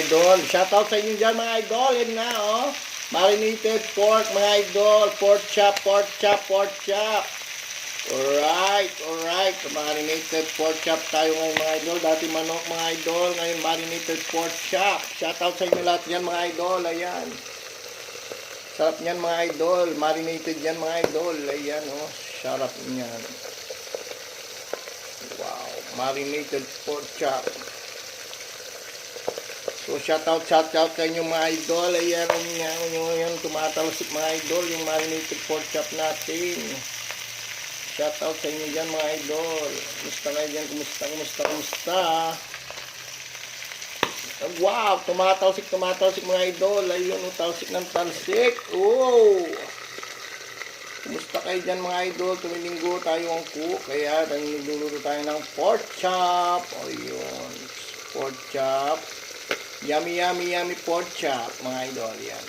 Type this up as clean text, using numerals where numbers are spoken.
idol. Shoutout sa inyo dyan mga idol. Yan na oh. Marinated pork mga idol. Pork chop, pork chop, pork chop. Alright, alright. Marinated pork chop tayo ngayon mga idol. Dati manok mga idol. Ngayon marinated pork chop. Shoutout sa inyo lahat yan mga idol. Ayan. Sarap niyan mga idol. Marinated yan mga idol. Ayan oh. Sarap niyan. Wow. Marinated pork chop. So, shoutout sa inyo mga idol. Ayan, yan, tumatalsik mga idol, yung marinated pork chop natin. Shoutout sa inyo dyan mga idol. Kumusta kayo dyan? Kumusta? Wow, tumatalsik mga idol. Ayun, talsik ng talsik. Oh! Kumusta kayo dyan mga idol? Tumilinggo tayo ang cook. Kaya, nagluluto tayo ng pork chop. Ayun, pork chop. Yummy pork chop, mga idol, yan.